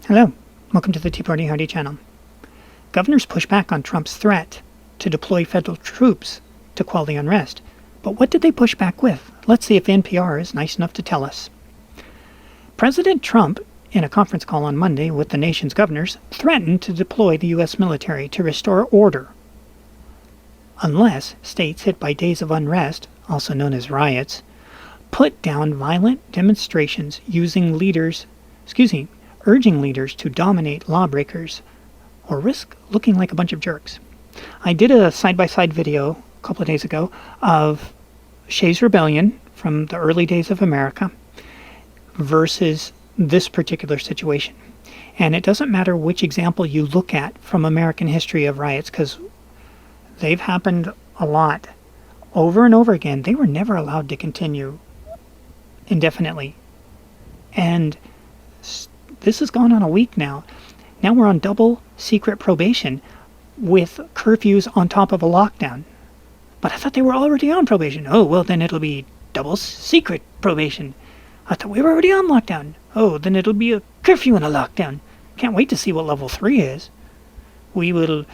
Hello, welcome to the Tea Party Howdy channel. Governors push back on Trump's threat to deploy federal troops to quell the unrest. But what did they push back with? Let's see if NPR is nice enough to tell us. President Trump, in a conference call on Monday with the nation's governors, threatened to deploy the U.S. military to restore order unless states hit by days of unrest, also known as riots, put down violent demonstrations urging leaders to dominate lawbreakers or risk looking like a bunch of jerks. I did a side-by-side video a couple of days ago of Shays' Rebellion from the early days of America versus this particular situation. And it doesn't matter which example you look at from American history of riots, because they've happened a lot. Over and over again, they were never allowed to continue indefinitely. And this has gone on a week now. Now we're on double secret probation with curfews on top of a lockdown. But I thought they were already on probation. Oh, well, then it'll be double secret probation. I thought we were already on lockdown. Oh, then it'll be a curfew and a lockdown. Can't wait to see what level 3 is. We don't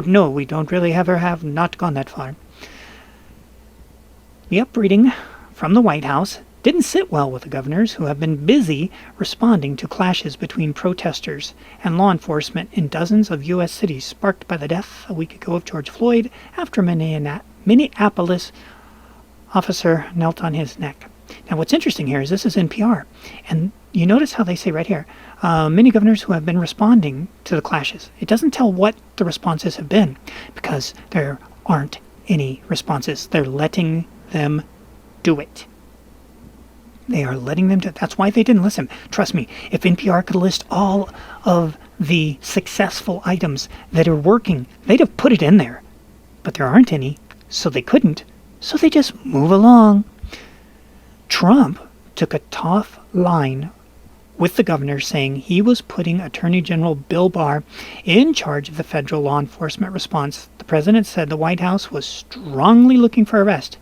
know. We don't really ever have not gone that far. The upbraiding from the White House didn't sit well with the governors, who have been busy responding to clashes between protesters and law enforcement in dozens of U.S. cities, sparked by the death a week ago of George Floyd after a Minneapolis officer knelt on his neck. Now, what's interesting here is this is NPR, and you notice how they say right here, many governors who have been responding to the clashes. It doesn't tell what the responses have been, because there aren't any responses. They're letting them do it. They are letting them do it. That's why they didn't listen. Trust me, if NPR could list all of the successful items that are working, they'd have put it in there. But there aren't any, so they couldn't. So they just move along. Trump took a tough line with the governor, saying he was putting Attorney General Bill Barr in charge of the federal law enforcement response. The president said the White House was strongly looking for arrest,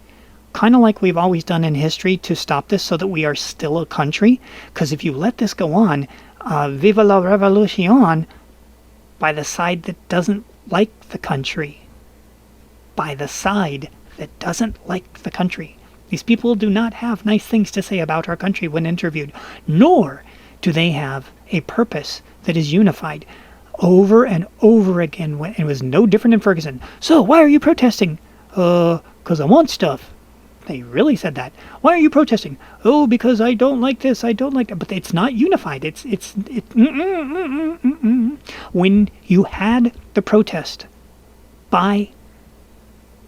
kind of like we've always done in history to stop this so that we are still a country. Because if you let this go on, viva la revolution, by the side that doesn't like the country. By the side that doesn't like the country. These people do not have nice things to say about our country when interviewed, nor do they have a purpose that is unified. Over and over again, it was no different in Ferguson. So, why are you protesting? Because I want stuff. They really said that. Why are you protesting? Oh, because I don't like this, I don't like that. But it's not unified. When you had the protest by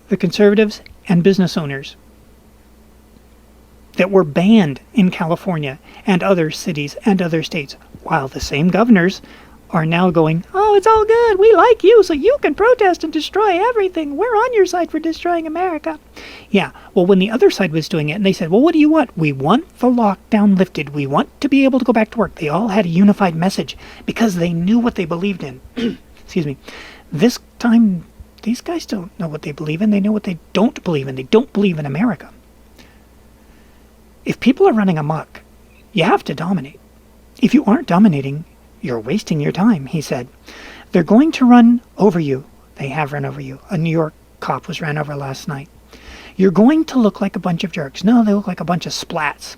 the conservatives and business owners that were banned in California and other cities and other states, while the same governors are now going, oh, it's all good, we like you, so you can protest and destroy everything. We're on your side for destroying America. Yeah, well, when the other side was doing it, and they said, well, what do you want? We want the lockdown lifted. We want to be able to go back to work. They all had a unified message because they knew what they believed in. Excuse me. This time, these guys don't know what they believe in. They know what they don't believe in. They don't believe in America. If people are running amok, you have to dominate. If you aren't dominating, you're wasting your time, he said. They're going to run over you. They have run over you. A New York cop was ran over last night. You're going to look like a bunch of jerks. No, they look like a bunch of splats.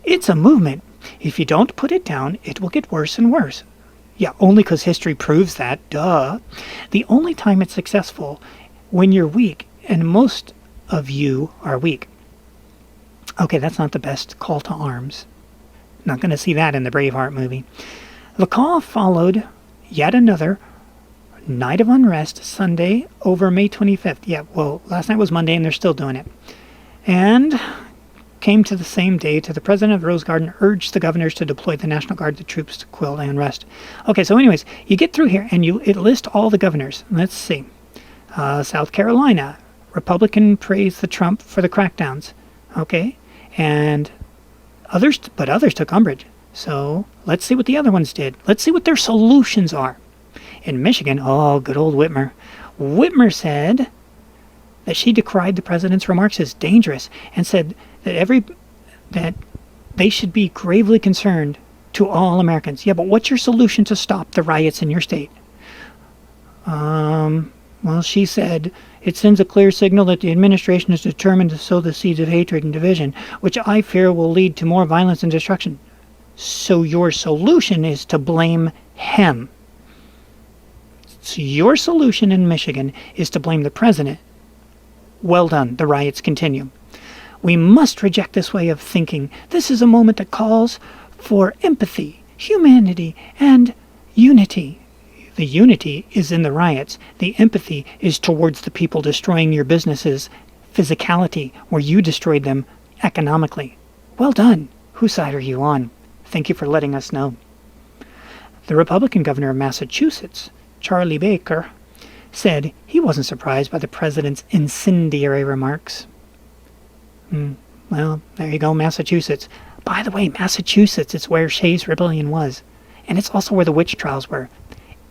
It's a movement. If you don't put it down, it will get worse and worse. Yeah, only because history proves that. Duh. The only time it's successful when you're weak, and most of you are weak. Okay, that's not the best call to arms. Not going to see that in the Braveheart movie. The call followed yet another night of unrest Sunday over May 25th. Yeah, well, last night was Monday and they're still doing it. And came to the same day to the president of the Rose Garden urged the governors to deploy the National Guard, the troops to quell the unrest. Okay, so anyways, you get through here and it lists all the governors. Let's see. South Carolina, Republican praised the Trump for the crackdowns. Okay, and others took umbrage. So let's see what the other ones did. Let's see what their solutions are. In Michigan, oh, good old Whitmer. Whitmer said that she decried the president's remarks as dangerous and said that they should be gravely concerned to all Americans. Yeah, but what's your solution to stop the riots in your state? Well, she said, it sends a clear signal that the administration is determined to sow the seeds of hatred and division, which I fear will lead to more violence and destruction. So your solution is to blame him. So your solution in Michigan is to blame the president. Well done, the riots continue. We must reject this way of thinking. This is a moment that calls for empathy, humanity, and unity. The unity is in the riots. The empathy is towards the people destroying your businesses, physicality, where you destroyed them economically. Well done. Whose side are you on? Thank you for letting us know. The Republican governor of Massachusetts, Charlie Baker, said he wasn't surprised by the president's incendiary remarks. Well, there you go, Massachusetts. By the way, Massachusetts is where Shays' Rebellion was. And it's also where the witch trials were.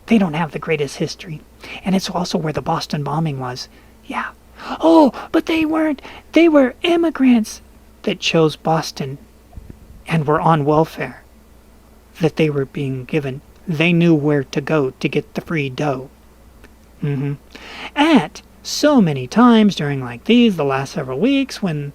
They don't have the greatest history. And it's also where the Boston bombing was. Yeah. Oh, but they weren't. They were immigrants that chose Boston and were on welfare that they were being given. They knew where to go to get the free dough. At so many times during like these, the last several weeks, when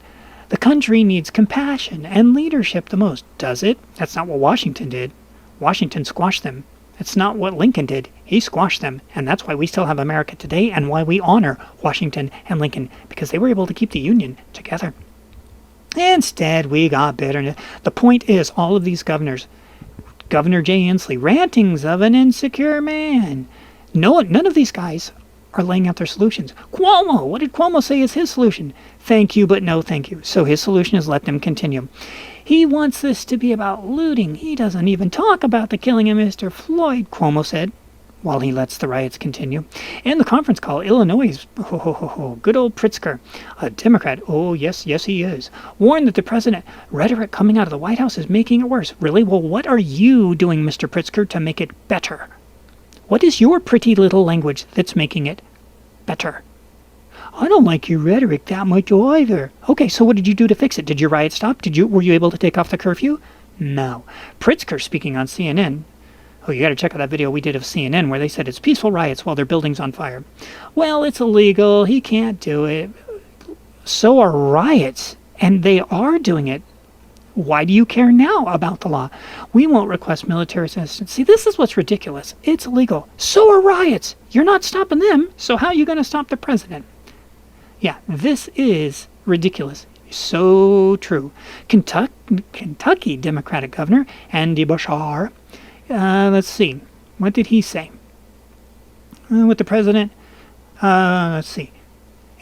the country needs compassion and leadership the most. Does it? That's not what Washington did. Washington squashed them. It's not what Lincoln did. He squashed them. And that's why we still have America today and why we honor Washington and Lincoln, because they were able to keep the Union together. Instead, we got bitterness. The point is, all of these governors, Governor Jay Inslee, rantings of an insecure man. None of these guys are laying out their solutions. Cuomo, what did Cuomo say is his solution? Thank you, but no thank you. So his solution is let them continue. He wants this to be about looting. He doesn't even talk about the killing of Mr. Floyd, Cuomo said, while he lets the riots continue. In the conference call, Illinois' good old Pritzker, a Democrat, oh yes he is, warned that the president rhetoric coming out of the White House is making it worse. Really? Well, what are you doing, Mr. Pritzker, to make it better? What is your pretty little language that's making it better? I don't like your rhetoric that much either. Okay, so what did you do to fix it? Did your riot stop? Were you able to take off the curfew? No. Pritzker speaking on CNN. Oh, you got to check out that video we did of CNN where they said it's peaceful riots while their building's on fire. Well, it's illegal. He can't do it. So are riots, and they are doing it. Why do you care now about the law? We won't request military assistance. See, this is what's ridiculous. It's illegal. So are riots. You're not stopping them, so how are you going to stop the president? Yeah, this is ridiculous. So true. Kentucky Democratic Governor Andy Bashar, let's see. What did he say? With the president? Let's see.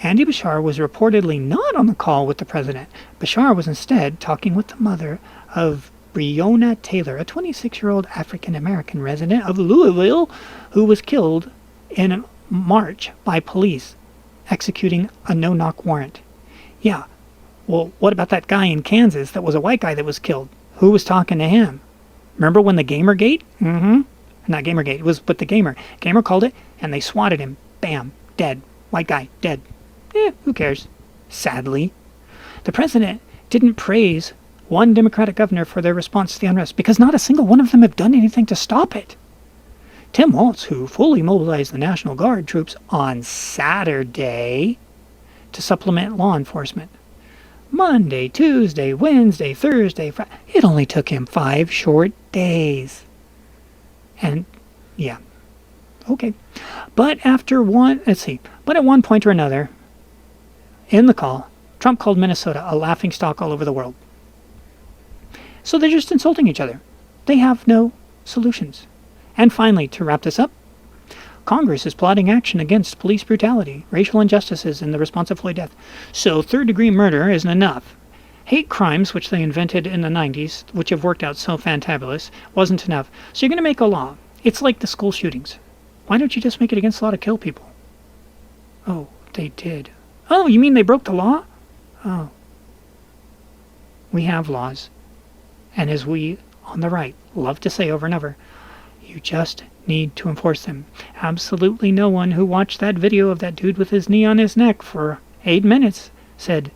Andy Bashar was reportedly not on the call with the president. Bashar was instead talking with the mother of Breonna Taylor, a 26-year-old African-American resident of Louisville who was killed in March by police executing a no-knock warrant. Yeah, well, what about that guy in Kansas that was a white guy that was killed? Who was talking to him? Remember when the Gamergate? Not Gamergate, it was but the Gamer. Gamer called it, and they swatted him. Bam, dead. White guy, dead. Who cares? Sadly. The president didn't praise one Democratic governor for their response to the unrest because not a single one of them have done anything to stop it. Tim Walz, who fully mobilized the National Guard troops on Saturday to supplement law enforcement. Monday, Tuesday, Wednesday, Thursday, Friday. It only took him 5 short days. And, yeah. Okay. But at one point or another, in the call, Trump called Minnesota a laughingstock all over the world. So they're just insulting each other. They have no solutions. And finally, to wrap this up, Congress is plotting action against police brutality, racial injustices in the response to Floyd death. So third-degree murder isn't enough. Hate crimes, which they invented in the 90s, which have worked out so fantabulous, wasn't enough. So you're going to make a law. It's like the school shootings. Why don't you just make it against the law to kill people? Oh, they did. Oh, you mean they broke the law? Oh. We have laws. And as we, on the right, love to say over and over, you just need to enforce them. Absolutely no one who watched that video of that dude with his knee on his neck for 8 minutes said,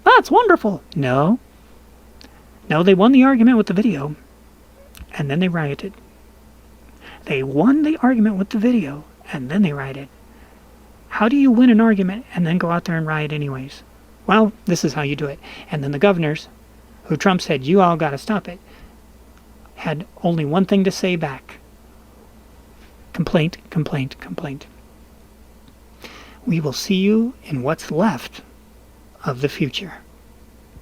that's wonderful. No, they won the argument with the video. and then they rioted. They won the argument with the video, and then they rioted. How do you win an argument and then go out there and riot anyways? Well, this is how you do it. And then the governors, who Trump said, you all got to stop it, had only one thing to say back. Complaint, complaint, complaint. We will see you in what's left of the future.